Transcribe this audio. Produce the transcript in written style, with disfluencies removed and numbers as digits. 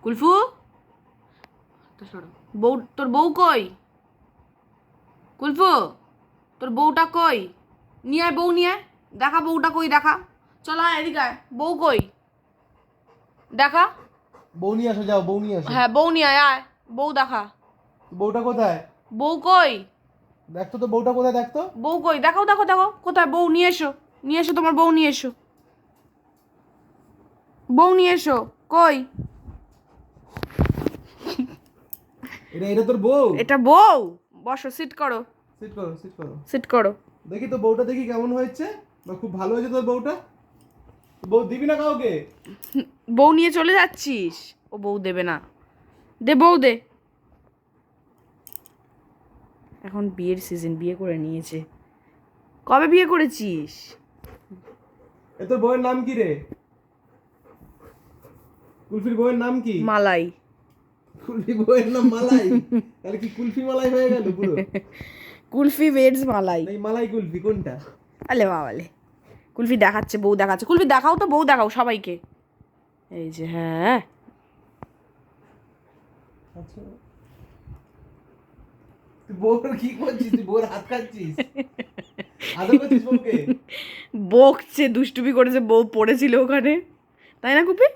কুলফু বউ, তোর বউ কই? কুলফু তোর বউটা কই? নিয়ে আয় বউ, নিয়ে আয়, দেখা বউটা কই, দেখা। চলো আয় এদিকে আয়, বউ কই দেখা। বউ নিয়ে আসো, যাও বউ নিয়ে আসো। হ্যাঁ বউ নিয়ে আয়, আয় বউ দেখা। বউটা কোথায়? বউ কই? দেখতো তো বউটা কোথায়, দেখতো। বউ কই? দেখাও, দেখো দেখো কোথায় বউ, নিয়ে এসো, নিয়ে এসো তোমার বউ নিয়ে এসো, বউ নিয়ে এসো। কই? এটা এটা তোর বউ? এটা বউ? বসো, সিট করো, সিট করো, সিট করো। সিট করো। দেখি তো বউটা, দেখি কেমন হয়েছে। বা খুব ভালো হয়েছে তোর বউটা। বউ দিবি না কাউকে? বউ নিয়ে চলে যাচ্ছিস? ও বউ দেবে না, দে বউ দে। এখন বিয়ের সিজন, বিয়ে করে নিয়েছে। কবে বিয়ে করেছিস? এ তোর বউয়ের নাম কি রে? কুলফির বউয়ের নাম কি? মালাই। কুলফি বউয়ের নাম মালাই? তাহলে কি কুলফি মালাই হয়ে গেল পুরো? কুলফি ওয়েডস মালাই। এই মালাই কুলফি কোনটা? আলে বাবালে, কুলফি দেখাচ্ছে, বউ দেখাচ্ছে। কুলফি দেখাও তো, বউ দেখাও সবাইকে। এই যে, হ্যাঁ। আচ্ছা, তুই বউর কি করছিস? তুই বউর হাত খাচ্ছিস? আদর করছিস বউকে? বকছে, দুষ্টুমি করেছে, বউ পড়েছিল ওখানে, তাই না কুপি?